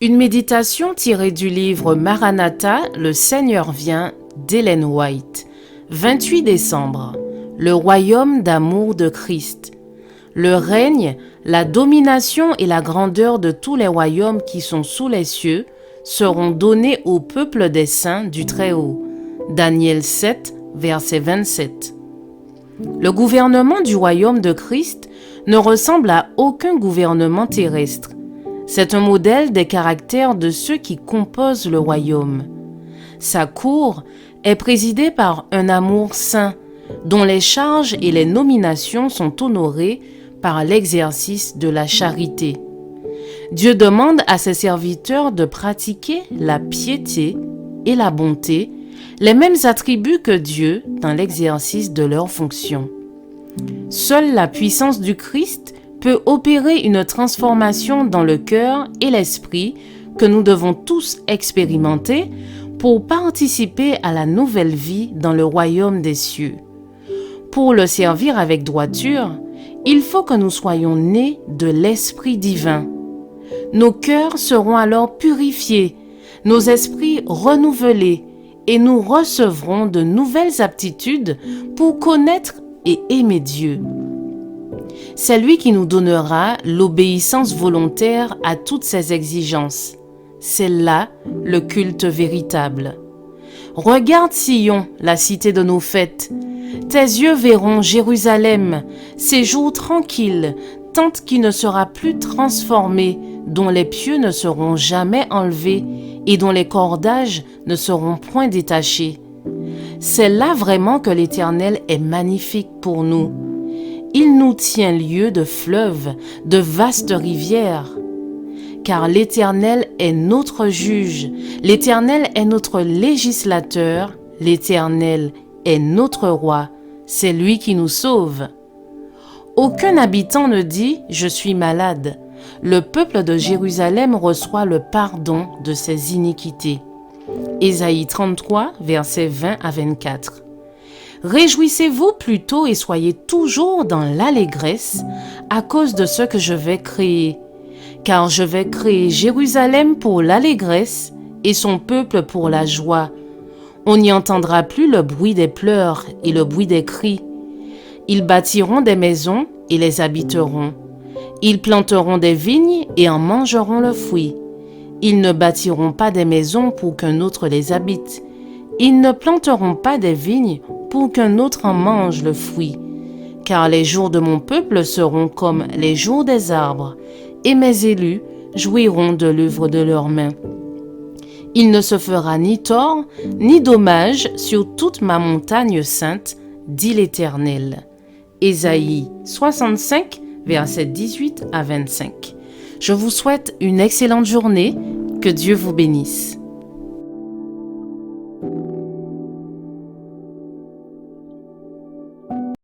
Une méditation tirée du livre Maranatha, le Seigneur vient d'Ellen White. 28 décembre. Le royaume d'amour de Christ. Le règne, la domination et la grandeur de tous les royaumes qui sont sous les cieux seront donnés au peuple des saints du Très-Haut. Daniel 7, verset 27. Le gouvernement du royaume de Christ ne ressemble à aucun gouvernement terrestre. C'est un modèle des caractères de ceux qui composent le royaume. Sa cour est présidée par un amour saint, dont les charges et les nominations sont honorées par l'exercice de la charité. Dieu demande à ses serviteurs de pratiquer la piété et la bonté, les mêmes attributs que Dieu dans l'exercice de leurs fonctions. Seule la puissance du Christ peut opérer une transformation dans le cœur et l'esprit que nous devons tous expérimenter pour participer à la nouvelle vie dans le royaume des cieux. Pour le servir avec droiture, il faut que nous soyons nés de l'Esprit divin. Nos cœurs seront alors purifiés, nos esprits renouvelés, et nous recevrons de nouvelles aptitudes pour connaître et aimer Dieu. C'est lui qui nous donnera l'obéissance volontaire à toutes ses exigences. C'est là le culte véritable. Regarde Sion, la cité de nos fêtes. Tes yeux verront Jérusalem, séjour tranquille, tente qui ne sera plus transformée, dont les pieux ne seront jamais enlevés et dont les cordages ne seront point détachés. C'est là vraiment que l'Éternel est magnifique pour nous. Il nous tient lieu de fleuves, de vastes rivières. Car l'Éternel est notre juge, l'Éternel est notre législateur, l'Éternel est notre roi, c'est lui qui nous sauve. Aucun habitant ne dit « je suis malade ». Le peuple de Jérusalem reçoit le pardon de ses iniquités. Ésaïe 33, versets 20 à 24. Réjouissez-vous plutôt et soyez toujours dans l'allégresse à cause de ce que je vais créer. Car je vais créer Jérusalem pour l'allégresse et son peuple pour la joie. On n'y entendra plus le bruit des pleurs et le bruit des cris. Ils bâtiront des maisons et les habiteront. Ils planteront des vignes et en mangeront le fruit. Ils ne bâtiront pas des maisons pour qu'un autre les habite. Ils ne planteront pas des vignes pour qu'un autre en mange le fruit. Car les jours de mon peuple seront comme les jours des arbres, et mes élus jouiront de l'œuvre de leurs mains. Il ne se fera ni tort, ni dommage sur toute ma montagne sainte, dit l'Éternel. Ésaïe 65, versets 18 à 25. Je vous souhaite une excellente journée, que Dieu vous bénisse.